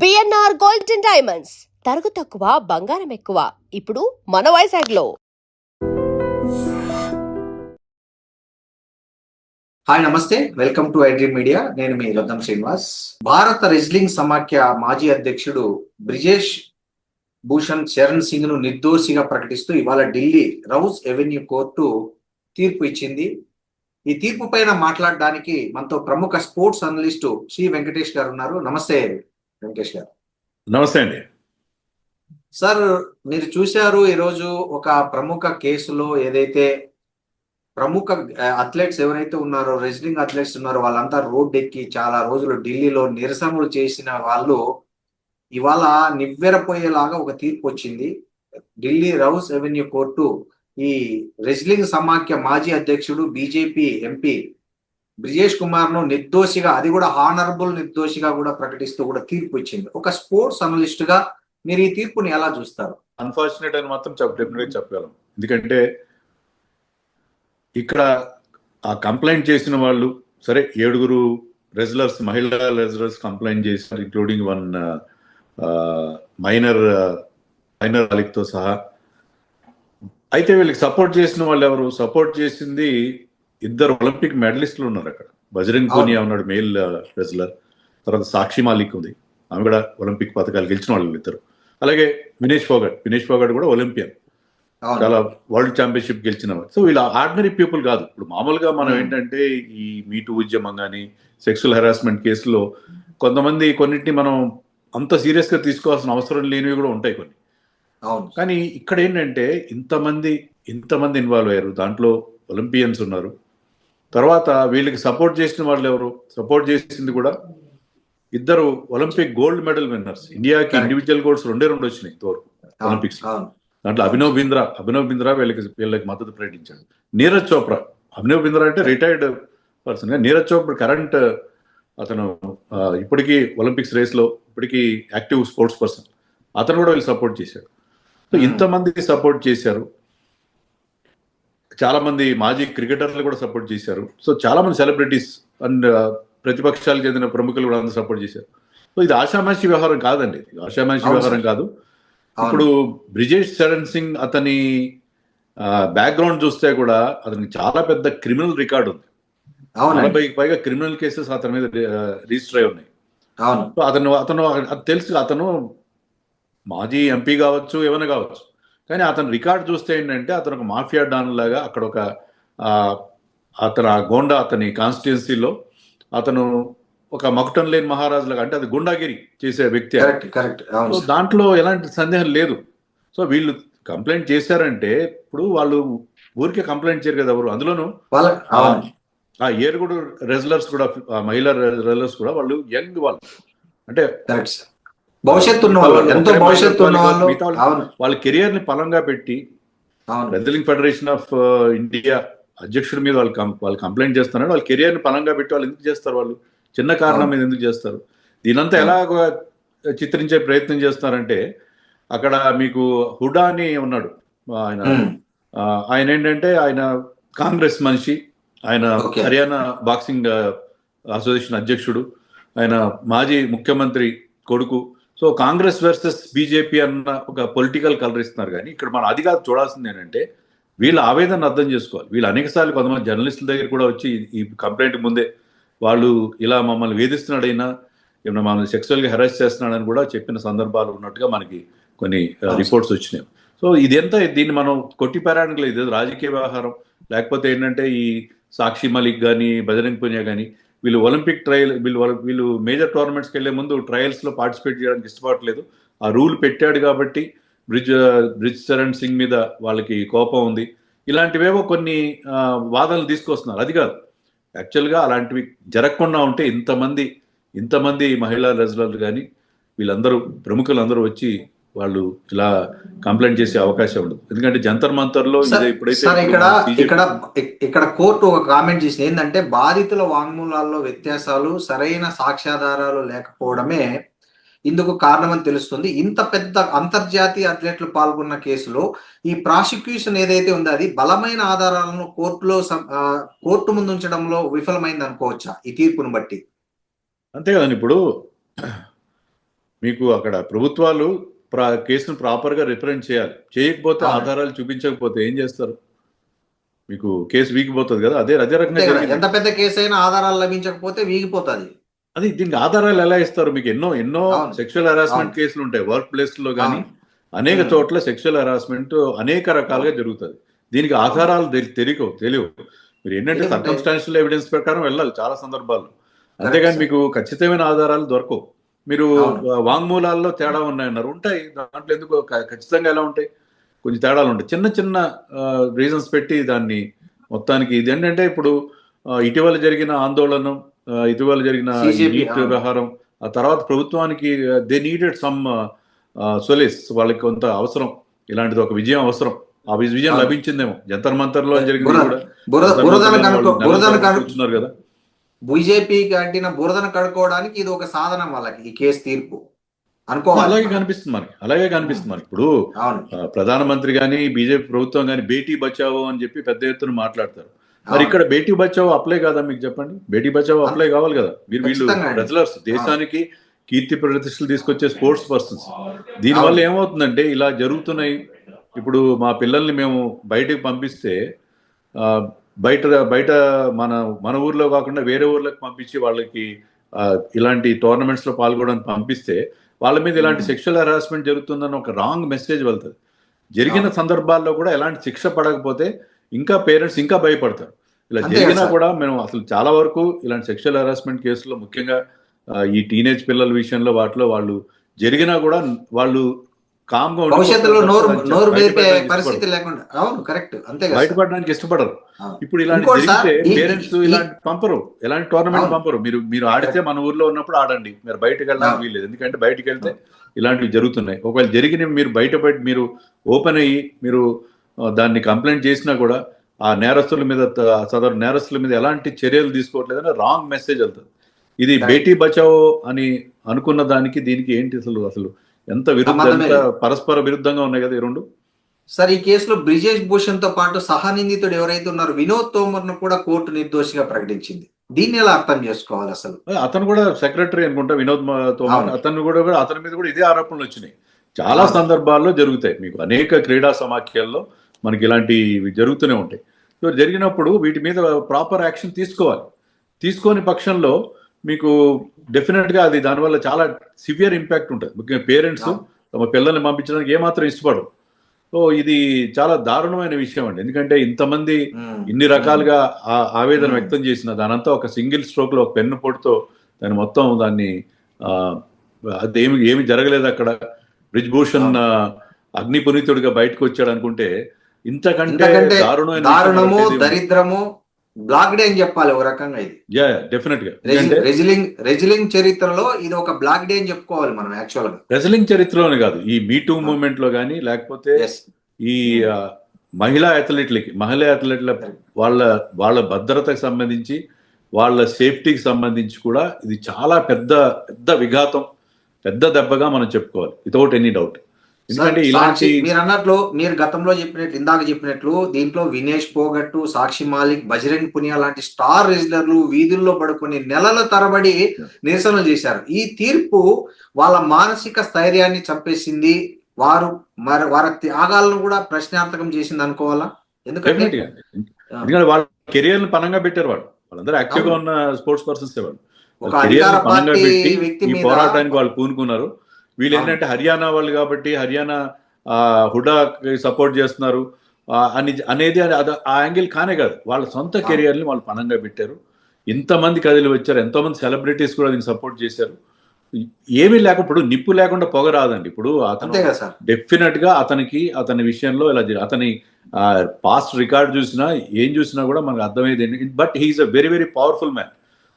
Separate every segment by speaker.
Speaker 1: BNR gold and diamonds తరుగు తక్కువ బంగారం ఎక్కువ ఇప్పుడు మన వైజాగ్లో.
Speaker 2: హాయ్ నమస్తే, వెల్కమ్ టు ఐడ్రీమ్ మీడియా. నేను మీ రత్నం శ్రీనివాస్. భారత రెజ్లింగ్ సమాఖ్య మాజీ అధ్యక్షుడు బ్రిజేష్ భూషణ్ శరణ్ సింగ్ ను నిర్దోషిగా ప్రకటిస్తూ ఇవాళ ఢిల్లీ రౌస్ ఎవెన్యూ కోర్టు తీర్పు ఇచ్చింది. ఈ తీర్పు పైన మాట్లాడడానికి మనతో ప్రముఖ స్పోర్ట్స్ అనలిస్టు శ్రీ వెంకటేష్ గారు ఉన్నారు. నమస్తే వెంకటేష్ గారు.
Speaker 3: నమస్తే అండి
Speaker 2: సార్, మీరు చూశారు ఈరోజు ఒక ప్రముఖ కేసులో ఏదైతే ప్రముఖ అథ్లెట్స్ ఎవరైతే ఉన్నారో, రెజ్లింగ్ అథ్లెట్స్ ఉన్నారో, వాళ్ళంతా రోడ్ ఎక్కి చాలా రోజులు ఢిల్లీలో నిరసనలు చేసిన వాళ్ళు ఇవాళ నివ్వెరపోయేలాగా ఒక తీర్పు వచ్చింది. ఢిల్లీ రౌస్ ఎవెన్యూ కోర్టు ఈ రెజ్లింగ్ సమాఖ్య మాజీ అధ్యక్షుడు బీజేపీ ఎంపీ బ్రిజేష్ కుమార్ ను నిర్దోషిగా, అది కూడా హానరబుల్ నిర్దోషిగా కూడా ప్రకటిస్తూ కూడా తీర్పు ఇచ్చింది. ఒక స్పోర్ట్స్ అనలిస్ట్ గా మీరు ఈ తీర్పుని ఎలా చూస్తారు?
Speaker 3: అన్ఫార్చునేట్ అని మాత్రం డెఫినెట్గా చెప్పగలం. ఎందుకంటే ఇక్కడ ఆ కంప్లైంట్ చేసిన వాళ్ళు సరే 7 రెజ్లర్స్, మహిళా రెజ్లర్స్ కంప్లైంట్ చేసినారు, ఇంక్లూడింగ్ వన్ మైనర్ బాలికతో సహా. అయితే వీళ్ళకి సపోర్ట్ చేసిన వాళ్ళు ఎవరు? సపోర్ట్ చేసింది 2 ఒలింపిక్ మెడలిస్టులు ఉన్నారు అక్కడ. బజరంగ్ పూనియా ఉన్నాడు, మేల్ రెజ్లర్. తర్వాత సాక్షి మాలిక్ ఉంది, ఆమె కూడా ఒలింపిక్ పథకాలు గెలిచిన వాళ్ళు 2. అలాగే వినేష్ ఫోగట్ కూడా ఒలింపియన్, చాలా వరల్డ్ ఛాంపియన్షిప్ గెలిచినవారు. సో వీళ్ళు ఆర్డినరీ పీపుల్ కాదు. ఇప్పుడు మామూలుగా మనం ఏంటంటే ఈ మీటూ ఉద్యమం కానీ, సెక్సువల్ హెరాస్మెంట్ కేసులో కొంతమంది కొన్నిటిని మనం అంత సీరియస్ గా తీసుకోవాల్సిన అవసరం లేనివి కూడా ఉంటాయి కొన్ని. కానీ ఇక్కడ ఏంటంటే ఇంతమంది ఇన్వాల్వ్ అయ్యారు, దాంట్లో ఒలింపియన్స్ ఉన్నారు. తర్వాత వీళ్ళకి సపోర్ట్ చేసిన వాళ్ళు ఎవరు? సపోర్ట్ చేసింది కూడా 2 ఒలింపిక్ గోల్డ్ మెడల్ విన్నర్స్. ఇండియాకి ఇండివిజువల్ గోల్డ్స్ 2 వచ్చినాయి ఇంతవరకు ఒలింపిక్స్. దాంట్లో అభినవ్ బింద్రా వీళ్ళకి మద్దతు ప్రకటించాడు. నీరజ్ చోప్రా, అభినవ్ బింద్రా అంటే రిటైర్డ్ పర్సన్ గా, నీరజ్ చోప్రా కరెంట్, అతను ఇప్పటికీ ఒలింపిక్స్ రేస్ లో ఇప్పటికీ యాక్టివ్ స్పోర్ట్స్ పర్సన్, అతను కూడా వీళ్ళు సపోర్ట్ చేశాడు. సో ఇంతమందికి సపోర్ట్ చేశారు. చాలా మంది మాజీ క్రికెటర్లు కూడా సపోర్ట్ చేశారు. సో చాలా మంది సెలబ్రిటీస్ అండ్ ప్రతిపక్షాలకు చెందిన ప్రముఖులు కూడా అందరూ సపోర్ట్ చేశారు. సో ఇది ఆషామాషి వ్యవహారం కాదండి, వ్యవహారం కాదు. ఇప్పుడు బ్రిజేష్ శరణ్ సింగ్ అతని బ్యాక్గ్రౌండ్ చూస్తే కూడా అతనికి చాలా పెద్ద క్రిమినల్ రికార్డు ఉంది. 40కి పైగా క్రిమినల్ కేసెస్ అతని మీద రిజిస్టర్ అయి ఉన్నాయి. సో అతను తెలుసు, అతను మాజీ ఎంపీ కావచ్చు, ఏమైనా కావచ్చు, కానీ అతను రికార్డు చూస్తే ఏంటంటే అతను ఒక మాఫియా డాన్ లాగా అక్కడ ఒక గోండా, అతని కాన్స్టిట్యున్సీలో అతను ఒక మకుటన్ లేని మహారాజు లాగా, అంటే అది గుండాగిరి చేసే వ్యక్తి. సో దాంట్లో ఎలాంటి సందేహం లేదు. సో వీళ్ళు కంప్లైంట్ చేశారంటే ఇప్పుడు వాళ్ళు ఊరికే కంప్లైంట్ చేయరు కదా ఎవరు. అందులోనూ ఆ 7 రెజ్లర్స్ కూడా, మహిళా రెజ్లర్స్ కూడా వాళ్ళు యంగ్ వాళ్ళు, అంటే
Speaker 2: భవిష్యత్తు ఉన్న వాళ్ళు, ఎంతో భవిష్యత్తు ఉన్న వాళ్ళు,
Speaker 3: వాళ్ళ కెరియర్ ని బలంగా పెట్టి రెజ్లింగ్ ఫెడరేషన్ ఆఫ్ ఇండియా అధ్యక్షుడి మీద వాళ్ళు కంప్లైంట్ చేస్తున్నారు. వాళ్ళ కెరియర్ ని బలంగా పెట్టి వాళ్ళు ఎందుకు చేస్తారు? వాళ్ళు చిన్న కారణం మీద ఎందుకు చేస్తారు? దీనంతా ఎలా చిత్రించే ప్రయత్నం చేస్తున్నారంటే, అక్కడ మీకు హుడా అని ఉన్నాడు, ఆయన ఏంటంటే ఆయన కాంగ్రెస్ మనిషి, ఆయన హర్యానా బాక్సింగ్ అసోసియేషన్ అధ్యక్షుడు, ఆయన మాజీ ముఖ్యమంత్రి కొడుకు. సో కాంగ్రెస్ వర్సెస్ బీజేపీ అన్న ఒక పొలిటికల్ కలర్ ఇస్తున్నారు. కానీ ఇక్కడ మనం అది కాదు చూడాల్సింది ఏంటంటే, వీళ్ళ ఆవేదన అర్థం చేసుకోవాలి. వీళ్ళు అనేకసార్లు కొంతమంది జర్నలిస్టుల దగ్గర కూడా వచ్చి ఈ కంప్లైంట్ ముందే వాళ్ళు ఇలా మమ్మల్ని వేధిస్తున్నాడైనా, ఏమన్నా మమ్మల్ని సెక్సువల్గా హెరాస్ చేస్తున్నాడని కూడా చెప్పిన సందర్భాలు ఉన్నట్టుగా మనకి కొన్ని రిపోర్ట్స్ వచ్చినాయి. సో దీన్ని మనం కొట్టిపారానికి లేదు, రాజకీయ వ్యవహారం. లేకపోతే ఏంటంటే ఈ సాక్షి మాలిక్ కానీ, బజరంగ్ పునియా కానీ వీళ్ళు ఒలింపిక్ వీళ్ళు మేజర్ టోర్నమెంట్స్కి వెళ్లే ముందు ట్రయల్స్ లో పార్టిసిపేట్ చేయడానికి ఇష్టపడలేదు. ఆ రూల్ పెట్టాడు కాబట్టి బ్రిజ్ శరణ్ సింగ్ మీద వాళ్ళకి కోపం ఉంది. ఇలాంటివేవో కొన్ని వాదనలు తీసుకొస్తున్నారు. అది కాదు, యాక్చువల్గా అలాంటివి జరగకుండా ఉంటే ఇంతమంది మహిళా రెజ్లర్లు కానీ వీళ్ళందరూ ప్రముఖులందరూ వచ్చి వాళ్ళు ఇలా కంప్లైంట్ చేసే అవకాశం ఉండదు. ఎందుకంటే జంతర్ మంతర్లో
Speaker 2: ఇక్కడ కోర్టు ఒక కామెంట్ చేసింది ఏంటంటే, బాధితుల వాంగ్మూలాల్లో వ్యత్యాసాలు, సరైన సాక్ష్యాధారాలు లేకపోవడమే ఇందుకు కారణమని తెలుస్తుంది. ఇంత పెద్ద అంతర్జాతీయ అథ్లెట్లు పాల్గొన్న కేసులో ఈ ప్రాసిక్యూషన్ ఏదైతే ఉందో అది బలమైన ఆధారాలను కోర్టు ముందు ఉంచడంలో విఫలమైంది అనుకోవచ్చా ఈ తీర్పును బట్టి?
Speaker 3: అంతే కదండి. ఇప్పుడు మీకు అక్కడ ప్రభుత్వాలు కేసును ప్రాపర్గా రిప్రజెంట్ చేయాలి. చేయకపోతే
Speaker 2: అవును.
Speaker 3: ఆధారాలు చూపించకపోతే ఏం చేస్తారు? మీకు కేసు వీగిపోతుంది కదా. అదే అదే రకంగా
Speaker 2: అంతే కదా,
Speaker 3: జరిగింది.
Speaker 2: ఎంత పెద్ద కేసు అయినా ఆధారాలు లభించకపోతే వీగిపోతుంది.
Speaker 3: అది దీనికి ఆధారాలు ఎలా ఇస్తారు? మీకు ఎన్నో
Speaker 2: అవును.
Speaker 3: సెక్షువల్ హెరాస్మెంట్
Speaker 2: అవును.
Speaker 3: కేసులు ఉంటాయి వర్క్ ప్లేస్ లో కానీ
Speaker 2: అవును.
Speaker 3: అనేక
Speaker 2: ఉమ్.
Speaker 3: చోట్ల సెక్షువల్ హెరాస్మెంట్ అనేక రకాలుగా జరుగుతుంది. దీనికి ఆధారాలు తెలియవు. మీరు ఏంటంటే
Speaker 2: తెలివి ఉంటాయి.
Speaker 3: సర్కమ్స్టాన్షియల్ ఎవిడెన్స్ ప్రకారం వెళ్ళాలి చాలా సందర్భాల్లో. అంతేగాని
Speaker 2: సార్.
Speaker 3: మీకు ఖచ్చితమైన ఆధారాలు దొరకవు. మీరు
Speaker 2: అవును.
Speaker 3: వాంగ్మూలాల్లో తేడా ఉన్నాయన్నారు. ఉంటాయి, దాంట్లో ఎందుకు ఖచ్చితంగా ఎలా ఉంటాయి? కొంచెం తేడాలు ఉంటాయి. చిన్న చిన్న రీజన్స్ పెట్టి దాన్ని మొత్తానికి ఇది ఏంటంటే ఇప్పుడు ఇటీవల జరిగిన ఆందోళన, ఇటీవల జరిగిన
Speaker 2: CJP,
Speaker 3: నీట్
Speaker 2: అవును.
Speaker 3: వ్యవహారం, ఆ తర్వాత ప్రభుత్వానికి దే నీడెడ్ సమ్ సొలిస్, వాళ్ళకి కొంత అవసరం, ఇలాంటిది ఒక విజయం అవసరం. ఆ విజయం
Speaker 2: అవును.
Speaker 3: లభించిందేమో. జంతర్ మంతర్లో జరిగింది
Speaker 2: బురద
Speaker 3: కూడా.
Speaker 2: బురదను
Speaker 3: కూర్చున్నారు కదా.
Speaker 2: బీజేపీకి అంటిన బురదను కడుక్కోవడానికి ఇది ఒక సాధనం వాళ్ళకి, ఈ కేసు తీర్పు అనుకోవాలి.
Speaker 3: అలాగే కనిపిస్తుంది మనకి. ఇప్పుడు
Speaker 2: అవును.
Speaker 3: ప్రధానమంత్రి గాని బీజేపీ ప్రభుత్వం గాని బేటీ బచావో అని చెప్పి పెద్ద ఎత్తున మాట్లాడతారు. మరి
Speaker 2: అవును.
Speaker 3: ఇక్కడ బేటీ బచావో అప్లై కాదా? మీకు చెప్పండి. బేటీ బచావో అప్లై కావాలి కదా. వీళ్ళు
Speaker 2: ఖచ్చితంగా అండి.
Speaker 3: రెజ్లర్స్, దేశానికి కీర్తి ప్రతిష్టలు తీసుకొచ్చే స్పోర్ట్స్ పర్సన్స్. దీనివల్ల
Speaker 2: అవును.
Speaker 3: ఏమవుతుందంటే ఇలా జరుగుతున్నాయి. ఇప్పుడు మా పిల్లల్ని మేము బయటకు పంపిస్తే ఆ, బయట బయట మన మన ఊర్లో కాకుండా వేరే ఊర్లకు పంపించి వాళ్ళకి ఇలాంటి టోర్నమెంట్స్ లో పాల్గొనడానికి పంపిస్తే వాళ్ళ మీద ఇలాంటి సెక్షువల్ హెరాస్మెంట్ జరుగుతుందని ఒక రాంగ్ మెసేజ్ వెళ్తుంది. జరిగిన
Speaker 2: అవును.
Speaker 3: సందర్భాల్లో కూడా ఎలాంటి శిక్ష పడకపోతే ఇంకా పేరెంట్స్ ఇంకా భయపడతారు. ఇలా
Speaker 2: అంతే
Speaker 3: జరిగినా
Speaker 2: కదా సార్.
Speaker 3: కూడా మేము అసలు చాలా వరకు ఇలాంటి సెక్షువల్ హెరాస్మెంట్ కేసులో ముఖ్యంగా ఈ టీనేజ్ పిల్లల విషయంలో వాటిలో వాళ్ళు జరిగినా కూడా వాళ్ళు కామ్గా
Speaker 2: భవిష్యత్తులో నోరు మెదిపే
Speaker 3: బయటపడడానికి
Speaker 2: పరిస్థితి లేకుండా. అవును, కరెక్ట్. అంతే కదా సార్.
Speaker 3: బయటపడడానికి ఇష్టపడరు.
Speaker 2: అవును.
Speaker 3: ఇప్పుడు ఇలాంటి
Speaker 2: ఇంకోటి సార్,
Speaker 3: జరిగితే పేరెంట్స్ ఇలాంటి పంపరు, ఎలాంటి టోర్నమెంట్
Speaker 2: అవును.
Speaker 3: పంపరు. మీరు ఆడితే మన ఊర్లో ఉన్నప్పుడు ఆడండి, మీరు బయటకు వెళ్ళడానికి
Speaker 2: అవును.
Speaker 3: వీల్లేదు. ఎందుకంటే బయటకు వెళ్తే ఇలాంటివి జరుగుతున్నాయి. ఒకవేళ జరిగిన మీరు బయటపడి మీరు ఓపెన్ అయ్యి మీరు దాన్ని కంప్లైంట్ చేసినా కూడా ఆ నేరస్తుల మీద సదరు నేరస్తుల మీద ఎలాంటి చర్యలు తీసుకోవట్లేదని రాంగ్ మెసేజ్ వెళ్తుంది. ఇది
Speaker 2: Right.
Speaker 3: బేటీ బచావో అని అనుకున్న దానికి దీనికి ఏంటి అసలు ఎంత
Speaker 2: సంబంధమే
Speaker 3: ఎంత
Speaker 2: లేదు.
Speaker 3: పరస్పర విరుద్ధంగా ఉన్నాయి కదా ఈ రెండు.
Speaker 2: సార్, ఈ కేసులో బ్రిజేష్ భూషణ్ తో పాటు సహనిందితుడు ఎవరైతే ఉన్నారో వినోద్ తోమర్ ను కూడా కోర్టు నిర్దోషిగా ప్రకటించింది. దీన్ని ఎలా అర్థం చేసుకోవాలి అసలు?
Speaker 3: అతను కూడా సెక్రటరీ అనుకుంటా, వినోద్ తోమర్.
Speaker 2: అవును.
Speaker 3: అతని మీద కూడా ఇదే ఆరోపణలు వచ్చినాయి. చాలా
Speaker 2: అవును.
Speaker 3: సందర్భాల్లో జరుగుతాయి. మీకు అనేక క్రీడా సమాఖ్యల్లో మనకి ఇలాంటివి జరుగుతూనే ఉంటాయి. సో జరిగినప్పుడు వీటి మీద ప్రాపర్ యాక్షన్ తీసుకోవాలి. తీసుకోని పక్షంలో మీకు డెఫినెట్ గా అది దానివల్ల చాలా సివియర్ ఇంపాక్ట్ ఉంటుంది. ముఖ్యంగా పేరెంట్స్
Speaker 2: అవును.
Speaker 3: తమ పిల్లల్ని పంపించడానికి ఏమాత్రం ఇష్టపడరు. సో ఇది చాలా దారుణమైన విషయం అండి. ఎందుకంటే ఇంతమంది ఇన్ని రకాలుగా ఆవేదన వ్యక్తం చేసిన దానంతా ఒక సింగిల్ స్ట్రోక్ లో ఒక పెన్ను పొడితో దాన్ని అది ఏమి జరగలేదు అక్కడ. బ్రిజ్భూషణ్ అగ్ని పునీతుడిగా బయటకు వచ్చాడు అనుకుంటే ఇంతకంటే
Speaker 2: దారుణము, దరిద్రము, బ్లాక్ డే అని చెప్పాలి ఒక రకంగా. ఇది
Speaker 3: డెఫినెట్ గా
Speaker 2: రెజ్లింగ్ చరిత్రలో ఇది ఒక బ్లాక్ డే అని చెప్పుకోవాలి మనం యాక్చువల్ గా.
Speaker 3: రెజ్లింగ్ చరిత్రలోనే కాదు, ఈ మీటూ మూవ్మెంట్ లో కానీ లేకపోతే ఈ మహిళా అథ్లెట్ల వాళ్ళ భద్రతకు సంబంధించి వాళ్ళ సేఫ్టీకి సంబంధించి కూడా ఇది చాలా పెద్ద విఘాతం, పెద్ద దెబ్బగా మనం చెప్పుకోవాలి వితౌట్ ఎనీ డౌట్. ఎందుకంటే ఇలాంటి
Speaker 2: మీరు గతంలో ఇందాక చెప్పినట్లు దీంట్లో వినేష్ పోగట్టు, సాక్షి మాలిక్, బజరంగ్ పునియా లాంటి స్టార్ రెజ్లర్లు వీధుల్లో పడుకొని నెలల తరబడి నిరసనలు చేశారు. ఈ తీర్పు వాళ్ళ మానసిక స్థైర్యాన్ని చంపేసింది. వారి త్యాగాలను కూడా ప్రశ్నార్థకం చేసింది అనుకోవాలా? ఎందుకంటే
Speaker 3: వాళ్ళ కెరియర్ పనంగా పెట్టారు. వాళ్ళందరూ యాక్టివ్ గా ఉన్న స్పోర్ట్స్ పర్సన్స్ వాళ్ళు.
Speaker 2: ఒక అధికార పార్టీ వ్యక్తి
Speaker 3: ఈ పోరాటానికి వాళ్ళు పూనుకున్నారు. వీళ్ళు ఏంటంటే హర్యానా వాళ్ళు కాబట్టి హర్యానా హుడా సపోర్ట్ చేస్తున్నారు అనేది ఆ యాంగిల్ కానే కాదు. వాళ్ళ సొంత కెరియర్ ని వాళ్ళు పనంగా పెట్టారు. ఇంతమంది కదిలి వచ్చారు, ఎంతో మంది సెలబ్రిటీస్ కూడా దీన్ని సపోర్ట్ చేశారు. ఏమీ లేకపోతే నిప్పు లేకుండా పొగ రాదండి. ఇప్పుడు అతను డెఫినెట్ గా అతని విషయంలో ఇలా అతని పాస్ట్ రికార్డ్ ఏం చూసినా కూడా మనకు అర్థమయ్యేది ఏంటి, but he is a very very powerful man.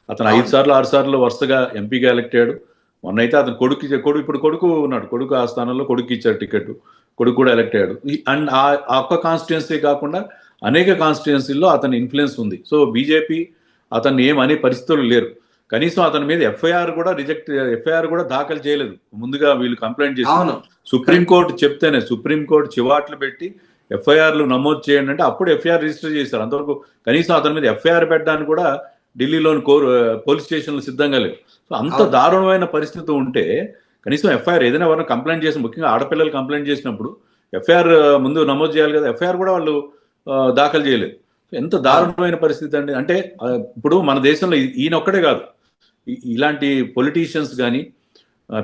Speaker 3: అతను 5 సార్లు 6 సార్లు వరుసగా ఎంపీగా ఎలక్ట్ అయ్యాడు. మొన్నైతే అతను కొడుకు ఉన్నాడు, కొడుకు ఆ స్థానంలో కొడుకు ఇచ్చారు టికెట్, కొడుకు కూడా ఎలక్ట్ అయ్యాడు. అండ్ ఆ ఒక్క కాన్స్టిట్యుయెన్సీ కాకుండా అనేక కాన్స్టిట్యుయెన్సీల్లో అతని ఇన్ఫ్లుయెన్స్ ఉంది. సో బీజేపీ అతన్ని ఏమనే పరిస్థితులు లేరు. కనీసం అతని మీద ఎఫ్ఐఆర్ కూడా దాఖలు చేయలేదు. ముందుగా వీళ్ళు కంప్లైంట్ చేశారు. సుప్రీంకోర్టు చెప్తేనే, సుప్రీంకోర్టు చివాట్లు పెట్టి ఎఫ్ఐఆర్లు నమోదు చేయండి అంటే అప్పుడు ఎఫ్ఐఆర్ రిజిస్టర్ చేశారు. అంతవరకు కనీసం అతని మీద ఎఫ్ఐఆర్ పెట్టడానికి కూడా ఢిల్లీలోని పోలీస్ స్టేషన్లు సిద్ధంగా లేవు. సో అంత దారుణమైన పరిస్థితి ఉంటే కనీసం ఎఫ్ఐఆర్ ఏదైనా ఎవరైనా కంప్లైంట్ చేసి, ముఖ్యంగా ఆడపిల్లలు కంప్లైంట్ చేసినప్పుడు ఎఫ్ఐఆర్ ముందు నమోదు చేయాలి కదా, ఎఫ్ఐఆర్ కూడా వాళ్ళు దాఖలు చేయలేదు. ఎంత దారుణమైన పరిస్థితి అండి. అంటే ఇప్పుడు మన దేశంలో ఈయన ఒక్కడే కాదు, ఇలాంటి పొలిటీషియన్స్ కానీ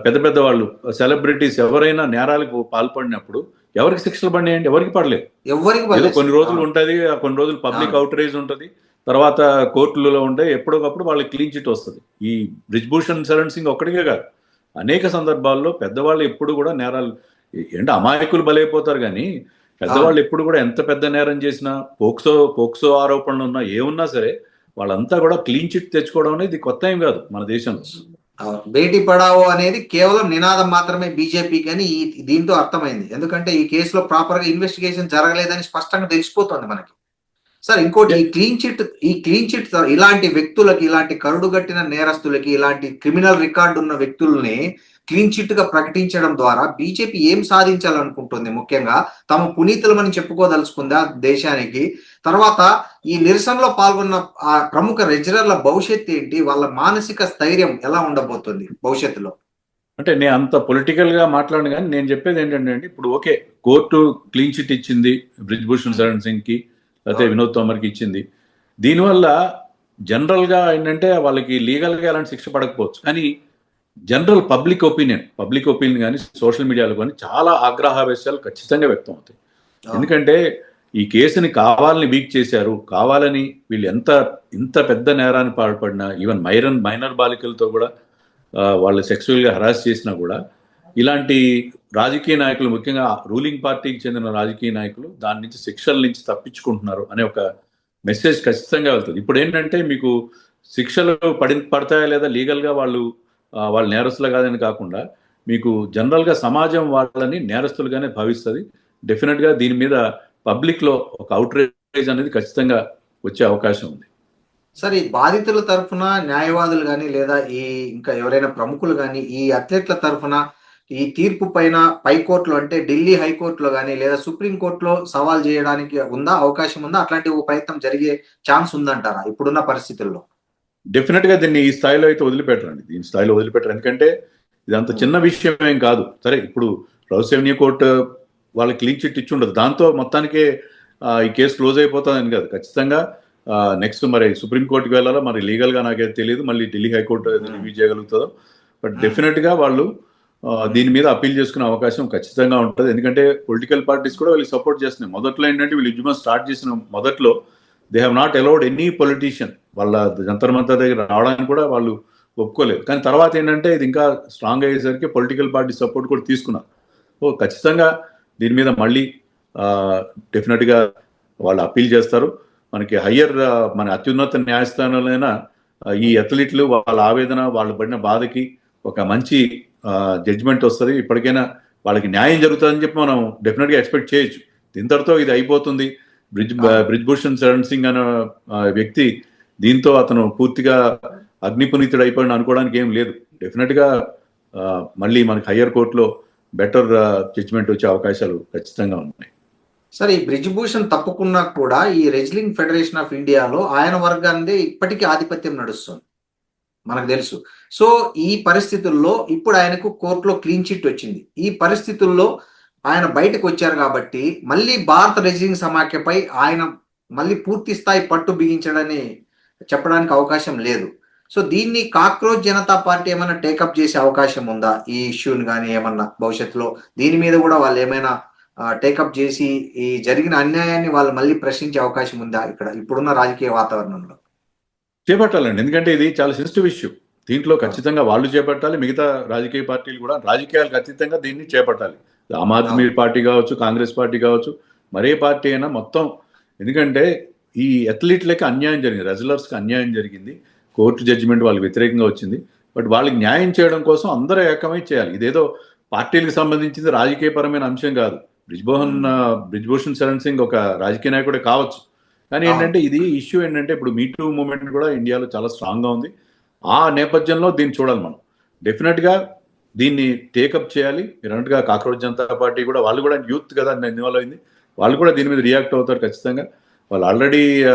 Speaker 3: పెద్ద పెద్ద వాళ్ళు సెలబ్రిటీస్ ఎవరైనా నేరాలకు పాల్పడినప్పుడు ఎవరికి శిక్షలు పడినాయండి? ఎవరికి పడలేదు. ఏదో కొన్ని రోజులు ఉంటుంది, కొన్ని రోజులు పబ్లిక్ అవుట్రేజ్ ఉంటుంది, తర్వాత కోర్టులలో ఉంటాయి, ఎప్పటికప్పుడు వాళ్ళకి క్లీన్ చిట్ వస్తుంది. ఈ బ్రిజ్భూషణ్ శరణ్ సింగ్ ఒక్కడికే కాదు, అనేక సందర్భాల్లో పెద్దవాళ్ళు ఎప్పుడు కూడా నేరాలు, ఏంటంటే అమాయకులు బలైపోతారు కానీ పెద్దవాళ్ళు ఎప్పుడు కూడా ఎంత పెద్ద నేరం చేసినా, పోక్సో ఆరోపణలు ఉన్నా, ఏమున్నా సరే వాళ్ళంతా కూడా క్లీన్ చిట్ తెచ్చుకోవడం అనేది కొత్త ఏం కాదు మన దేశంలో.
Speaker 2: బేటీ పడావో అనేది కేవలం నినాదం మాత్రమే బీజేపీకి అని దీంతో అర్థమైంది. ఎందుకంటే ఈ కేసులో ప్రాపర్ గా ఇన్వెస్టిగేషన్ జరగలేదని స్పష్టంగా తెలిసిపోతుంది మనకి. సార్ ఇంకోటి, ఈ క్లీన్ చిట్ ఇలాంటి వ్యక్తులకి, ఇలాంటి కరుడుగట్టిన నేరస్తులకి, ఇలాంటి క్రిమినల్ రికార్డు ఉన్న వ్యక్తుల్ని క్లీన్ చిట్ గా ప్రకటించడం ద్వారా బీజేపీ ఏం సాధించాలనుకుంటుంది? ముఖ్యంగా తమ పునీతులమని చెప్పుకోదలుచుకుందా దేశానికి? తర్వాత ఈ నిరసనలో పాల్గొన్న ఆ ప్రముఖ రెజ్లర్ల భవిష్యత్తు ఏంటి? వాళ్ళ మానసిక స్థైర్యం ఎలా ఉండబోతుంది భవిష్యత్తులో?
Speaker 3: అంటే నేను అంత పొలిటికల్ గా మాట్లాడను, కానీ నేను చెప్పేది ఏంటంటే అండి, ఇప్పుడు ఓకే, కోర్టు క్లీన్ చిట్ ఇచ్చింది బ్రిజ్భూషణ్ శరణ్ సింగ్ కి, లేకపోతే వినోద్ తోమర్కి ఇచ్చింది. దీనివల్ల జనరల్ గా ఏంటంటే వాళ్ళకి లీగల్ గా ఎలాంటి శిక్ష పడకపోవచ్చు, కానీ జనరల్ పబ్లిక్ ఒపీనియన్ కానీ సోషల్ మీడియాలో కానీ చాలా ఆగ్రహావేశాలు ఖచ్చితంగా వ్యక్తం అవుతాయి. ఎందుకంటే ఈ కేసుని కావాలని వీక్ చేశారు, కావాలని వీళ్ళు ఇంత పెద్ద నేరాన్ని పాల్పడినా, ఈవెన్ మైనర్ బాలికలతో కూడా వాళ్ళు సెక్సువల్గా హరాస్ చేసినా కూడా ఇలాంటి రాజకీయ నాయకులు, ముఖ్యంగా రూలింగ్ పార్టీకి చెందిన రాజకీయ నాయకులు దాని నుంచి శిక్షల నుంచి తప్పించుకుంటున్నారు అనే ఒక మెసేజ్ ఖచ్చితంగా వెళ్తుంది. ఇప్పుడు ఏంటంటే మీకు శిక్షలు పడతాయా లేదా, లీగల్గా వాళ్ళు నేరస్తులు కాదని కాకుండా మీకు జనరల్గా సమాజం వాళ్ళని నేరస్తులుగానే భావిస్తుంది. డెఫినెట్గా దీని మీద పబ్లిక్లో ఒక అవుట్రేజ్ అనేది ఖచ్చితంగా వచ్చే అవకాశం ఉంది.
Speaker 2: సార్ ఈ బాధితుల తరఫున న్యాయవాదులు కానీ, లేదా ఇంకా ఎవరైనా ప్రముఖులు కానీ ఈ అథ్లెట్ల తరఫున ఈ తీర్పు పైన పైకోర్టులో, అంటే ఢిల్లీ హైకోర్టులో కానీ లేదా సుప్రీంకోర్టులో సవాల్ చేయడానికి అవకాశం ఉందా? అట్లాంటి ఒక ప్రయత్నం జరిగే ఛాన్స్ ఉందంటారా ఇప్పుడున్న పరిస్థితుల్లో?
Speaker 3: డెఫినెట్ గా దీన్ని ఈ స్థాయిలో అయితే వదిలిపెట్టరండి, దీని స్థాయిలో వదిలిపెట్టరు. ఎందుకంటే ఇది అంత చిన్న విషయం ఏం కాదు. సరే, ఇప్పుడు రెవెన్యూ కోర్టు వాళ్ళకి క్లీన్ చిట్ ఇచ్చి ఉండదు, దాంతో మొత్తానికే ఈ కేసు క్లోజ్ అయిపోతుందని కాదు. ఖచ్చితంగా నెక్స్ట్ మరి సుప్రీంకోర్టుకి వెళ్ళాలో, మరి లీగల్ గా నాకైతే తెలియదు, మళ్ళీ ఢిల్లీ హైకోర్టు రివ్యూ చేయగలుగుతుందో. బట్ డెఫినెట్ గా వాళ్ళు దీని మీద అప్పీల్ చేసుకునే అవకాశం ఖచ్చితంగా ఉంటుంది. ఎందుకంటే పొలిటికల్ పార్టీస్ కూడా వీళ్ళు సపోర్ట్ చేస్తున్నాయి. మొదట్లో ఏంటంటే వీళ్ళు ఉద్యమం స్టార్ట్ చేసిన మొదట్లో they have not allowed any politician వాళ్ళ జంతర్ మంతర్ దగ్గర రావడానికి కూడా వాళ్ళు ఒప్పుకోలేదు. కానీ తర్వాత ఏంటంటే ఇది ఇంకా స్ట్రాంగ్ అయ్యేసరికి పొలిటికల్ పార్టీ సపోర్ట్ కూడా తీసుకున్నారు. ఖచ్చితంగా దీని మీద మళ్ళీ డెఫినెట్గా వాళ్ళు అప్పీల్ చేస్తారు. మనకి మన అత్యున్నత న్యాయస్థానంలోనైనా ఈ అథ్లీట్లు వాళ్ళ ఆవేదన, వాళ్ళు పడిన బాధకి ఒక మంచి జడ్జిమెంట్ వస్తుంది. ఇప్పటికైనా వాళ్ళకి న్యాయం జరుగుతుందని చెప్పి మనం డెఫినెట్గా ఎక్స్పెక్ట్ చేయొచ్చు. దీంతటితో ఇది అయిపోతుంది, బ్రిజ్భూషణ్ శరణ్ సింగ్ అనే వ్యక్తి దీంతో అతను పూర్తిగా అగ్నిపునీతుడు అయిపోయిన అనుకోవడానికి ఏం లేదు. డెఫినెట్గా మళ్ళీ మనకి హయ్యర్ కోర్టులో బెటర్ జడ్జిమెంట్ వచ్చే అవకాశాలు ఖచ్చితంగా ఉన్నాయి.
Speaker 2: సార్ ఈ బ్రిజ్భూషణ్ తప్పుకున్నా కూడా ఈ రెజ్లింగ్ ఫెడరేషన్ ఆఫ్ ఇండియాలో ఆయన వర్గాన్ని ఇప్పటికీ ఆధిపత్యం నడుస్తుంది, మనకు తెలుసు. సో ఈ పరిస్థితుల్లో ఇప్పుడు ఆయనకు కోర్టులో క్లీన్ చిట్ వచ్చింది. ఈ పరిస్థితుల్లో ఆయన బయటకు వచ్చారు కాబట్టి మళ్ళీ భారత రెజ్లింగ్ సమాఖ్యపై ఆయన మళ్ళీ పూర్తి స్థాయి పట్టు బిగించడని చెప్పడానికి అవకాశం లేదు. సో దీన్ని కాక్రోచ్ జనతా పార్టీ ఏమైనా టేకప్ చేసే అవకాశం ఉందా? ఈ ఇష్యూని కానీ ఏమన్నా భవిష్యత్తులో దీని మీద కూడా వాళ్ళు ఏమైనా టేకప్ చేసి ఈ జరిగిన అన్యాయాన్ని వాళ్ళు మళ్ళీ ప్రశ్నించే అవకాశం ఉందా ఇప్పుడున్న రాజకీయ వాతావరణంలో?
Speaker 3: చేపట్టాలండి, ఎందుకంటే ఇది చాలా సెన్సిటివ్ ఇష్యూ. దీంట్లో ఖచ్చితంగా వాళ్ళు చేపట్టాలి, మిగతా రాజకీయ పార్టీలు కూడా రాజకీయాలకు అతీతంగా దీన్ని చేపట్టాలి. ఆమ్ ఆద్మీ పార్టీ కావచ్చు, కాంగ్రెస్ పార్టీ కావచ్చు, మరే పార్టీ అయినా మొత్తం. ఎందుకంటే ఈ అథ్లీట్లకి అన్యాయం జరిగింది, రెజ్లర్స్కి అన్యాయం జరిగింది, కోర్టు జడ్జిమెంట్ వాళ్ళకి వ్యతిరేకంగా వచ్చింది. బట్ వాళ్ళకి న్యాయం చేయడం కోసం అందరూ ఏకమై చేయాలి. ఇదేదో పార్టీలకు సంబంధించింది రాజకీయపరమైన అంశం కాదు. బ్రిజ్భూషణ్ శరణ్ సింగ్ ఒక రాజకీయ నాయకుడే కావచ్చు, కానీ ఏంటంటే ఇది ఇష్యూ ఏంటంటే ఇప్పుడు మీటూ మూమెంట్ కూడా ఇండియాలో చాలా స్ట్రాంగ్గా ఉంది. ఆ నేపథ్యంలో దీన్ని చూడాలి మనం. డెఫినెట్గా దీన్ని టేకప్ చేయాలి. మీరు అన్నట్టుగా కాక్రోచ్ జనతా పార్టీ కూడా, వాళ్ళు కూడా యూత్ కదా ఇన్వాల్వ్ అయింది, వాళ్ళు కూడా దీని మీద రియాక్ట్ అవుతారు ఖచ్చితంగా. వాళ్ళు ఆల్రెడీ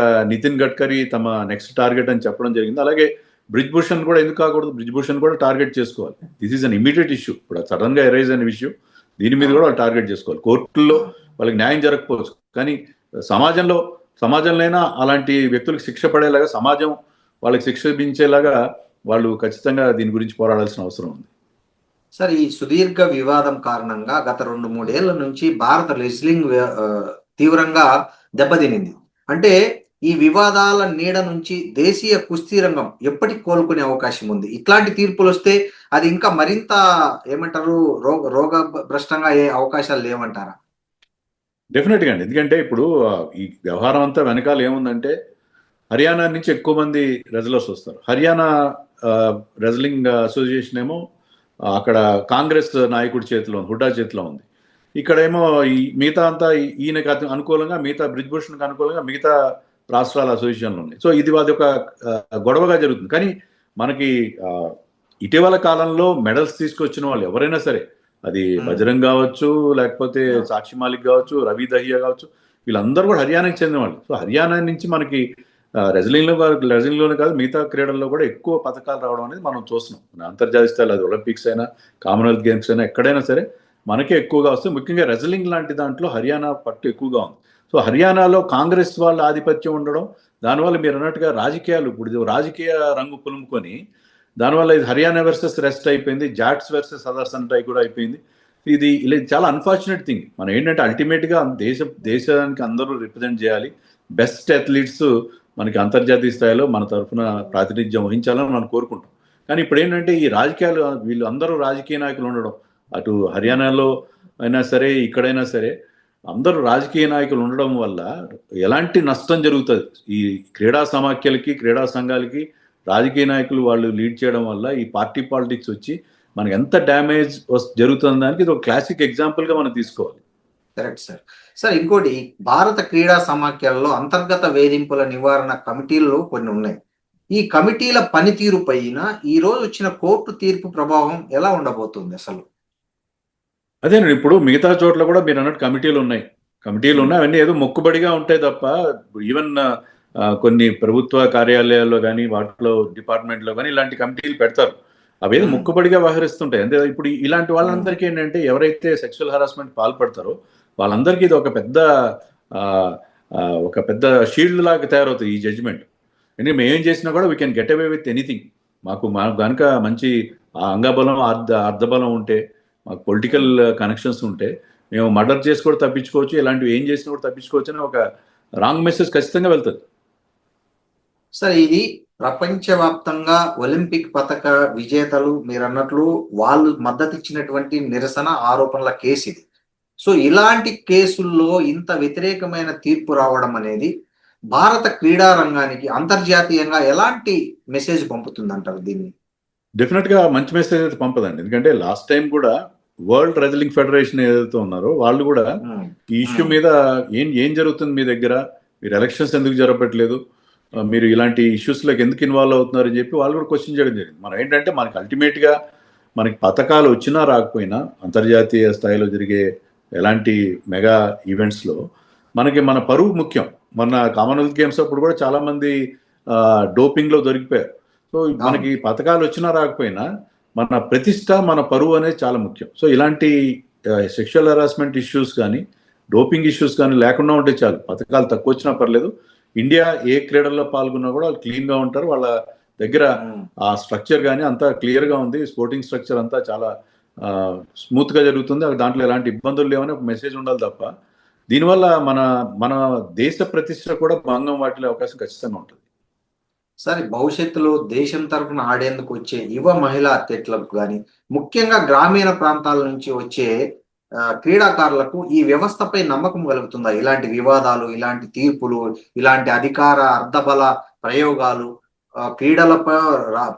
Speaker 3: నితిన్ గడ్కరీ తమ నెక్స్ట్ టార్గెట్ అని చెప్పడం జరిగింది. అలాగే బ్రిజ్ భూషణ్ కూడా ఎందుకు కాకూడదు? బ్రిజ్ భూషణ్ కూడా టార్గెట్ చేసుకోవాలి. This is an immediate issue. ఇప్పుడు సడన్ గా ఎరైజ్ అయిన విషయం, దీని మీద కూడా వాళ్ళు టార్గెట్ చేసుకోవాలి. కోర్టుల్లో వాళ్ళకి న్యాయం జరగకపోవచ్చు, కానీ సమాజంలోనైనా అలాంటి వ్యక్తులకు శిక్ష పడేలాగా, సమాజం వాళ్ళకి శిక్ష విధించేలాగా వాళ్ళు ఖచ్చితంగా దీని గురించి పోరాడాల్సిన అవసరం ఉంది.
Speaker 2: సార్, ఈ సుదీర్ఘ వివాదం కారణంగా గత 2-3 ఏళ్ల నుంచి భారత రెజ్లింగ్ తీవ్రంగా దెబ్బతినింది. అంటే ఈ వివాదాల నీడ నుంచి దేశీయ కుస్తీ రంగం ఎప్పటికి కోలుకునే అవకాశం ఉంది? ఇట్లాంటి తీర్పులు వస్తే అది ఇంకా మరింత ఏమంటారు, రోగభ్రష్టంగా అయ్యే అవకాశాలు లేవంటారా?
Speaker 3: డెఫినెట్ గా అండి. ఎందుకంటే ఇప్పుడు ఈ వ్యవహారం అంతా వెనకాల ఏముందంటే, హర్యానా నుంచి ఎక్కువ మంది రెజ్లర్స్ వస్తారు. హర్యానా రెజ్లింగ్ అసోసియేషన్ ఏమో అక్కడ కాంగ్రెస్ నాయకుడి చేతిలో, హుడ్డా చేతిలో ఉంది. ఇక్కడేమో ఈ మిగతా అంతా ఈయనకి అనుకూలంగా, మిగతా బ్రిజ్ భూషణ్కి అనుకూలంగా మిగతా రాష్ట్రాల అసోసియేషన్లు ఉన్నాయి. సో ఇది అది ఒక గొడవగా జరుగుతుంది. కానీ మనకి ఇటీవల కాలంలో మెడల్స్ తీసుకొచ్చిన వాళ్ళు ఎవరైనా సరే, అది బజరంగ్ కావచ్చు, లేకపోతే సాక్షి మాలిక్ కావచ్చు, రవి దహియా కావచ్చు, వీళ్ళందరూ కూడా హర్యానాకి చెందిన వాళ్ళు. సో హర్యానా నుంచి మనకి రెజ్లింగ్లోనే కాదు, మిగతా క్రీడల్లో కూడా ఎక్కువ పథకాలు రావడం అనేది మనం చూస్తున్నాం. అంతర్జాతీయ స్థాయిలో అది ఒలింపిక్స్ అయినా, కామన్వెల్త్ గేమ్స్ అయినా, ఎక్కడైనా సరే మనకే ఎక్కువగా వస్తుంది. ముఖ్యంగా రెజ్లింగ్ లాంటి దాంట్లో హర్యానా పట్టు ఎక్కువగా ఉంది. సో హర్యానాలో కాంగ్రెస్ వాళ్ళ ఆధిపత్యం ఉండడం, దానివల్ల మీరు అన్నట్టుగా రాజకీయాలు, ఇప్పుడు రాజకీయ రంగు పులుముకొని, దానివల్ల ఇది హర్యానా వర్సెస్ రెస్ట్ అయిపోయింది, జాట్స్ వర్సెస్ అదర్స్ అంటే కూడా అయిపోయింది. ఇది ఇలా చాలా అన్ఫార్చునేట్ థింగ్. మనం ఏంటంటే అల్టిమేట్గా దేశానికి అందరూ రిప్రజెంట్ చేయాలి. బెస్ట్ అథ్లీట్స్ మనకి అంతర్జాతీయ స్థాయిలో మన తరఫున ప్రాతినిధ్యం వహించాలని మనం కోరుకుంటాం. కానీ ఇప్పుడు ఏంటంటే ఈ రాజకీయాలు, వీళ్ళు అందరూ రాజకీయ నాయకులు ఉండడం, అటు హర్యానాలో అయినా సరే, ఇక్కడైనా సరే అందరూ రాజకీయ నాయకులు ఉండడం వల్ల ఎలాంటి నష్టం జరుగుతుంది ఈ క్రీడా సమాఖ్యలకి, క్రీడా సంఘాలకి, రాజకీయ నాయకులు వాళ్ళు లీడ్ చేయడం వల్ల ఈ పార్టీ పాలిటిక్స్ వచ్చి మనకి ఎంత డ్యామేజ్ జరుగుతుంది దానికి ఇది ఒక క్లాసిక్ ఎగ్జాంపుల్గా మనం తీసుకోవాలి.
Speaker 2: Correct sir. సార్, ఇంకోటి, భారత క్రీడా సమాఖ్యల్లో అంతర్గత వేధింపుల నివారణ కమిటీలు కొన్ని ఉన్నాయి. ఈ కమిటీల పనితీరు పైన ఈ రోజు వచ్చిన కోర్టు తీర్పు ప్రభావం ఎలా ఉండబోతుంది అసలు?
Speaker 3: అదేనండి, ఇప్పుడు మిగతా చోట్ల కూడా మీరు అన్నట్టు కమిటీలు ఉన్నాయి. అవన్నీ ఏదో మొక్కుబడిగా ఉంటాయి తప్ప, ఈవెన్ కొన్ని ప్రభుత్వ కార్యాలయాల్లో కానీ, వాటిలో డిపార్ట్మెంట్లో కానీ ఇలాంటి కమిటీలు పెడతారు. అవేదో మొక్కుబడిగా వ్యవహరిస్తుంటాయి. అంటే ఇప్పుడు ఇలాంటి వాళ్ళందరికీ ఏంటంటే, ఎవరైతే సెక్షువల్ హరాస్మెంట్ పాల్పడతారో వాళ్ళందరికీ ఇది ఒక పెద్ద షీల్డ్ లాగా తయారవుతుంది ఈ జడ్జిమెంట్. ఎందుకంటే మేము ఏం చేసినా కూడా we can get away with anything. మాకు కనుక మంచి అంగబలం, అర్ధబలం ఉంటే, మాకు పొలిటికల్ కనెక్షన్స్ ఉంటే, మేము మర్డర్ చేసి కూడా తప్పించుకోవచ్చు, ఇలాంటివి ఏం చేసినా కూడా తప్పించుకోవచ్చు అని ఒక రాంగ్ మెసేజ్ ఖచ్చితంగా వెళ్తుంది.
Speaker 2: సార్, ఇది ప్రపంచవ్యాప్తంగా ఒలింపిక్ పథక విజేతలు మీరు అన్నట్లు వాళ్ళు మద్దతు ఇచ్చినటువంటి నిరసన ఆరోపణల కేసు ఇది. సో ఇలాంటి కేసుల్లో ఇంత వ్యతిరేకమైన తీర్పు రావడం అనేది భారత క్రీడా రంగానికి అంతర్జాతీయంగా ఎలాంటి మెసేజ్ పంపుతుంది అంటారు దీన్ని?
Speaker 3: డెఫినెట్ గా మంచి మెసేజ్ అయితే పంపదండి. ఎందుకంటే లాస్ట్ టైం కూడా వరల్డ్ రెజ్లింగ్ ఫెడరేషన్ ఏదైతే ఉన్నారో వాళ్ళు కూడా ఈ ఇష్యూ మీద ఏం జరుగుతుంది మీ దగ్గర, మీరు ఎలక్షన్స్ ఎందుకు జరపట్లేదు, మీరు ఇలాంటి ఇష్యూస్లోకి ఎందుకు ఇన్వాల్వ్ అవుతున్నారు అని చెప్పి వాళ్ళు కూడా క్వశ్చన్ చేయడం జరిగింది. మనం ఏంటంటే మనకి అల్టిమేట్గా మనకి పథకాలు వచ్చినా రాకపోయినా అంతర్జాతీయ స్థాయిలో జరిగే ఎలాంటి మెగా ఈవెంట్స్లో మనకి మన పరువు ముఖ్యం. మన కామన్వెల్త్ గేమ్స్ అప్పుడు కూడా చాలామంది డోపింగ్లో దొరికిపోయారు. సో మనకి పథకాలు వచ్చినా రాకపోయినా మన ప్రతిష్ట, మన పరువు అనేది చాలా ముఖ్యం. సో ఇలాంటి సెక్షువల్ హరాస్మెంట్ ఇష్యూస్ కానీ, డోపింగ్ ఇష్యూస్ కానీ లేకుండా ఉంటే చాలు. పథకాలు తక్కువ వచ్చినా పర్లేదు, ఇండియా ఏ క్రీడల్లో పాల్గొన్నా కూడా వాళ్ళు క్లీన్గా ఉంటారు. వాళ్ళ దగ్గర ఆ స్ట్రక్చర్ కానీ అంతా క్లియర్గా ఉంది. స్పోర్టింగ్ స్ట్రక్చర్ అంతా చాలా స్మూత్గా జరుగుతుంది. దాంట్లో ఎలాంటి ఇబ్బందులు లేవని ఒక మెసేజ్ ఉండాలి తప్ప, దీనివల్ల మన దేశ ప్రతిష్ట కూడా భంగం వాటిల్లే అవకాశం ఖచ్చితంగా ఉంటుంది.
Speaker 2: సరే, భవిష్యత్తులో దేశం తరఫున ఆడేందుకు వచ్చే యువ మహిళా అథ్లెట్లకు కానీ, ముఖ్యంగా గ్రామీణ ప్రాంతాల నుంచి వచ్చే క్రీడాకారులకు ఈ వ్యవస్థపై నమ్మకం కలుగుతుందా? ఇలాంటి వివాదాలు, ఇలాంటి తీర్పులు, ఇలాంటి అధికార అర్ధబల ప్రయోగాలు,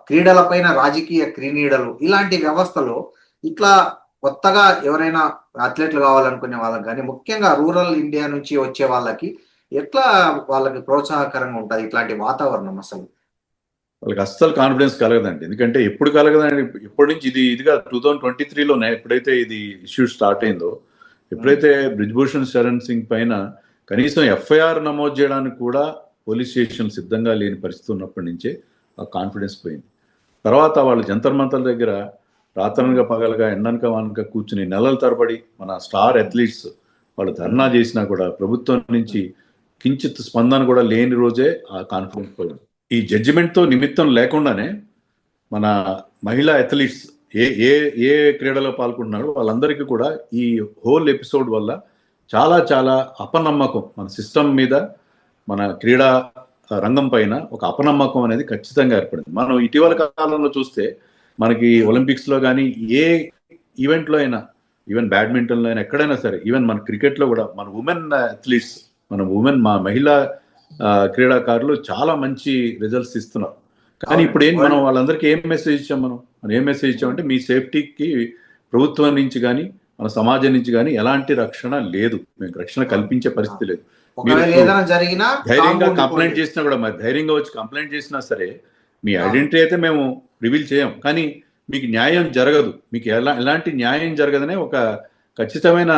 Speaker 2: క్రీడలపైన రాజకీయ క్రీడలు, ఇలాంటి వ్యవస్థలో ఇట్లా కొత్తగా ఎవరైనా అథ్లెట్లు కావాలనుకునే వాళ్ళకి కానీ, ముఖ్యంగా రూరల్ ఇండియా నుంచి వచ్చే వాళ్ళకి ఎట్లా వాళ్ళకి ప్రోత్సాహకరంగా ఉంటుంది ఇట్లాంటి వాతావరణం? అసలు
Speaker 3: వాళ్ళకి అస్సలు కాన్ఫిడెన్స్ కలగదండి. ఎందుకంటే ఎప్పుడు కలగదండి, ఇప్పటి నుంచి ఇదిగా 2023లోనే ఎప్పుడైతే ఇది ఇష్యూ స్టార్ట్ అయిందో, ఎప్పుడైతే బ్రిజ్భూషణ్ శరణ్ సింగ్ పైన కనీసం ఎఫ్ఐఆర్ నమోదు చేయడానికి కూడా పోలీస్ స్టేషన్ సిద్ధంగా లేని పరిస్థితి ఉన్నప్పటి నుంచే ఆ కాన్ఫిడెన్స్ పోయింది. తర్వాత వాళ్ళు జంతర్ మంతర్ దగ్గర రాత్రనగా పగలగా ఎండనక వానక కూర్చుని నెలల తరబడి మన స్టార్ అథ్లీట్స్ వాళ్ళు ధర్నా చేసినా కూడా ప్రభుత్వం నుంచి కించిత్ స్పందన కూడా లేని రోజే ఆ కాన్ఫిడెన్స్ పోయింది. ఈ జడ్జిమెంట్తో నిమిత్తం లేకుండానే మన మహిళా అథ్లీట్స్ ఏ ఏ ఏ క్రీడలో పాల్గొంటున్నారో వాళ్ళందరికీ కూడా ఈ హోల్ ఎపిసోడ్ వల్ల చాలా చాలా అపనమ్మకం మన సిస్టమ్ మీద, మన క్రీడా రంగం పైన ఒక అపనమ్మకం అనేది ఖచ్చితంగా ఏర్పడింది. మనం ఇటీవల కాలంలో చూస్తే మనకి ఒలింపిక్స్లో కానీ ఏ ఈవెంట్లో అయినా, ఈవెన్ బ్యాడ్మింటన్లో అయినా, ఎక్కడైనా సరే, ఈవెన్ మన క్రికెట్లో కూడా మన ఉమెన్ అథ్లీట్స్, మా మహిళా క్రీడాకారులు చాలా మంచి రిజల్ట్స్ ఇస్తున్నారు. కానీ ఇప్పుడు మనం వాళ్ళందరికీ ఏం మెసేజ్ ఇచ్చాం? మనం ఏం మెసేజ్ ఇచ్చామంటే మీ సేఫ్టీకి ప్రభుత్వం నుంచి కానీ మన సమాజం నుంచి కానీ ఎలాంటి రక్షణ లేదు, మీకు రక్షణ కల్పించే పరిస్థితి లేదు. ధైర్యంగా కంప్లైంట్ చేసినా కూడా, మరి ధైర్యంగా వచ్చి కంప్లైంట్ చేసినా సరే మీ ఐడెంటిటీ అయితే మేము రివీల్ చేయం, కానీ మీకు న్యాయం జరగదు, మీకు ఎలాంటి న్యాయం జరగదనే ఒక ఖచ్చితమైన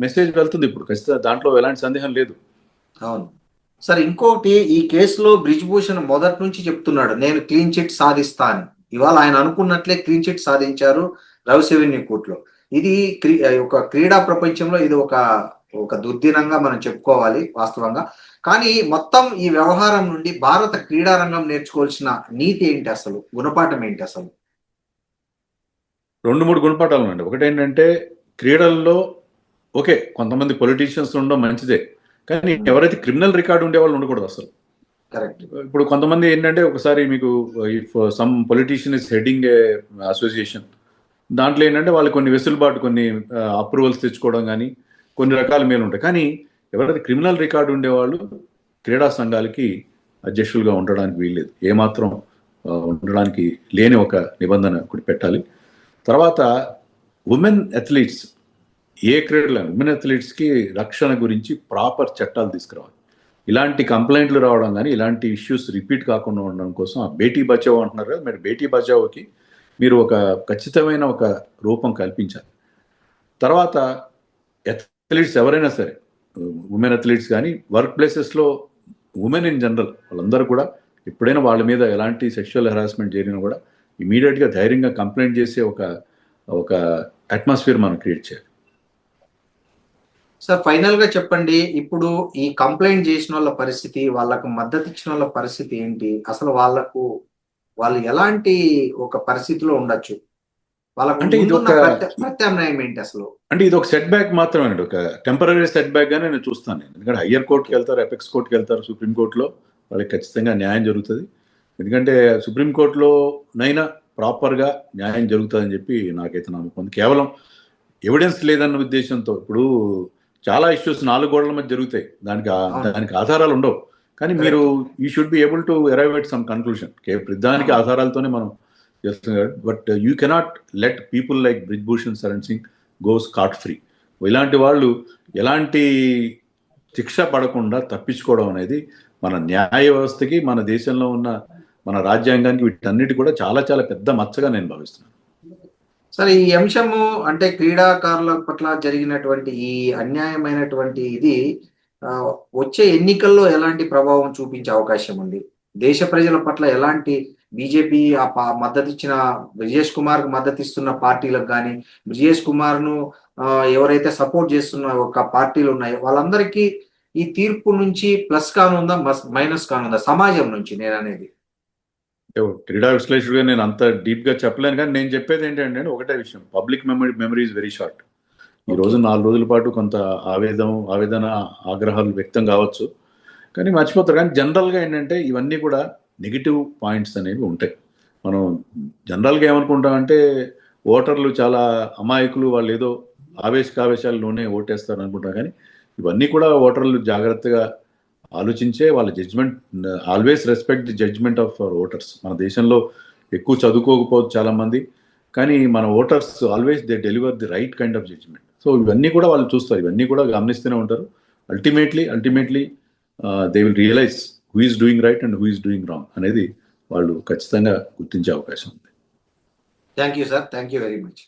Speaker 3: మెసేజ్ వెళ్తుంది ఇప్పుడు. ఖచ్చితంగా దాంట్లో ఎలాంటి సందేహం లేదు.
Speaker 2: అవును సార్. ఇంకోటి, ఈ కేసులో బ్రిజ్భూషణ్ మొదటి నుంచి చెప్తున్నాడు నేను క్లీన్ చిట్ సాధిస్తా అని. ఇవాళ ఆయన అనుకున్నట్లే క్లీన్ చిట్ సాధించారు రవిశివన్య కోర్టులో. ఇది ఒక క్రీడా ప్రపంచంలో ఇది ఒక దుర్దినంగా మనం చెప్పుకోవాలి వాస్తవంగా. కానీ మొత్తం ఈ వ్యవహారం నుండి భారత క్రీడా రంగం నేర్చుకోవాల్సిన నీతి ఏంటి, అసలు గుణపాఠం ఏంటి? అసలు
Speaker 3: 2-3 గుణపాఠాలు ఉన్నాయి. ఒకటి ఏంటంటే, క్రీడల్లో ఓకే కొంతమంది పొలిటీషియన్స్ ఉండడం మంచిదే, కానీ ఎవరైతే క్రిమినల్ రికార్డు ఉండే వాళ్ళు ఉండకూడదు అసలు. ఇప్పుడు కొంతమంది ఏంటంటే, ఒకసారి మీకు if some politician is heading A association, దాంట్లో ఏంటంటే వాళ్ళు కొన్ని వెసులుబాటు, కొన్ని అప్రూవల్స్ తెచ్చుకోవడం కానీ కొన్ని రకాల మేలు ఉంటాయి. కానీ ఎవరైతే క్రిమినల్ రికార్డు ఉండేవాళ్ళు క్రీడా సంఘాలకి అధ్యక్షులుగా ఉండడానికి వీల్లేదు, ఏమాత్రం ఉండడానికి లేని ఒక నిబంధన ఒకటి పెట్టాలి. తర్వాత ఉమెన్ అథ్లీట్స్, ఏ క్రీడలో ఉమెన్ అథ్లీట్స్కి రక్షణ గురించి ప్రాపర్ చట్టాలు తీసుకురావాలి. ఇలాంటి కంప్లైంట్లు రావడం కానీ ఇలాంటి ఇష్యూస్ రిపీట్ కాకుండా ఉండడం కోసం ఆ బేటీ బచావో అంటున్నారు కదా, మీరు బేటీ బచావోకి మీరు ఒక ఖచ్చితమైన ఒక రూపం కల్పించాలి. తర్వాత అథ్లీట్స్ ఎవరైనా సరే, ఉమెన్ అథ్లీట్స్ కానీ వర్క్ ప్లేసెస్లో ఉమెన్ ఇన్ జనరల్ వాళ్ళందరూ కూడా ఎప్పుడైనా వాళ్ళ మీద ఎలాంటి సెక్షువల్ హెరాస్మెంట్ జరిగినా కూడా ఇమీడియట్గా ధైర్యంగా కంప్లైంట్ చేసే ఒక అట్మాస్ఫియర్ మనం క్రియేట్ చేయాలి.
Speaker 2: సార్ ఫైనల్ గా చెప్పండి, ఇప్పుడు ఈ కంప్లైంట్ చేసిన వాళ్ళ పరిస్థితి, వాళ్ళకు మద్దతు ఇచ్చిన వాళ్ళ పరిస్థితి ఏంటి? అసలు వాళ్ళు ఎలాంటి ఒక పరిస్థితిలో ఉండొచ్చు?
Speaker 3: అంటే ఇది ఒక
Speaker 2: ప్రత్యామ్నాయం ఏంటి అసలు?
Speaker 3: అంటే ఇది ఒక సెట్ బ్యాక్ మాత్రమే అండి, ఒక టెంపరీ సెట్ బ్యాక్ గానే నేను చూస్తాను. ఎందుకంటే హయ్యర్ కోర్టుకి వెళ్తారు, ఎపెక్స్ కోర్టుకి వెళ్తారు, సుప్రీంకోర్టులో వాళ్ళకి ఖచ్చితంగా న్యాయం జరుగుతుంది. ఎందుకంటే సుప్రీంకోర్టులో నైనా ప్రాపర్గా న్యాయం జరుగుతుందని చెప్పి నాకైతే నమ్మకం ఉంది. కేవలం ఎవిడెన్స్ లేదన్న ఉద్దేశంతో, ఇప్పుడు చాలా ఇష్యూస్ 4 గోడల మధ్య జరుగుతాయి, దానికి ఆధారాలు ఉండవు. కానీ మీరు you should be able to arrive at some conclusion. దానికి ఆధారాలతోనే మనం చేస్తున్నాం. But you cannot let people like Brijbhushan Sharan Singh go scot free. ఇలాంటి వాళ్ళు ఎలాంటి శిక్ష పడకుండా తప్పించుకోవడం అనేది మన న్యాయ వ్యవస్థకి, మన దేశంలో ఉన్న మన రాజ్యాంగానికి, వీటన్నిటి కూడా చాలా చాలా పెద్ద మచ్చగా నేను భావిస్తున్నాను.
Speaker 2: సరే, ఈ అంశము అంటే క్రీడాకారుల పట్ల జరిగినటువంటి ఈ అన్యాయమైనటువంటి ఇది వచ్చే ఎన్నికల్లో ఎలాంటి ప్రభావం చూపించే అవకాశం ఉంది? దేశ ప్రజల పట్ల ఎలాంటి, బీజేపీ మద్దతు ఇచ్చిన బ్రిజేష్ కుమార్ కు మద్దతు ఇస్తున్న పార్టీలకు కానీ, బ్రిజేష్ కుమార్ ను ఎవరైతే సపోర్ట్ చేస్తున్న ఒక పార్టీలు ఉన్నాయో వాళ్ళందరికీ ఈ తీర్పు నుంచి ప్లస్ కానుందా, మైనస్ కానుందా సమాజం నుంచి? నేను అనేది
Speaker 3: క్రీడా విశ్లేషకుడిగా నేను అంత డీప్ గా చెప్పలేను, కానీ నేను చెప్పేది ఏంటంటే ఒకటే విషయం, public memory is very short. ఈ రోజు 4 రోజుల పాటు కొంత ఆవేదన ఆగ్రహాలు వ్యక్తం కావచ్చు, కానీ మర్చిపోతారు. కానీ జనరల్గా ఏంటంటే ఇవన్నీ కూడా నెగిటివ్ పాయింట్స్ అనేవి ఉంటాయి. మనం జనరల్గా ఏమనుకుంటామంటే ఓటర్లు చాలా అమాయకులు, వాళ్ళు ఏదో ఆవేశాల్లోనే ఓటేస్తారు అనుకుంటాం. కానీ ఇవన్నీ కూడా ఓటర్లు జాగ్రత్తగా ఆలోచించే వాళ్ళ judgement. Always respect the judgement of our voters. మన దేశంలో ఎక్కువ చదువుకోకపోవచ్చు చాలామంది, కానీ మన voters always they deliver the right kind of judgement. So ఇవన్నీ కూడా వాళ్ళు చూస్తారు, ఇవన్నీ కూడా గమనిస్తూనే ఉంటారు. Ultimately they will realise who is doing right and who is doing wrong అనేది వాళ్ళు ఖచ్చితంగా గుర్తించే అవకాశం ఉంది.
Speaker 2: Thank you sir, thank you very much.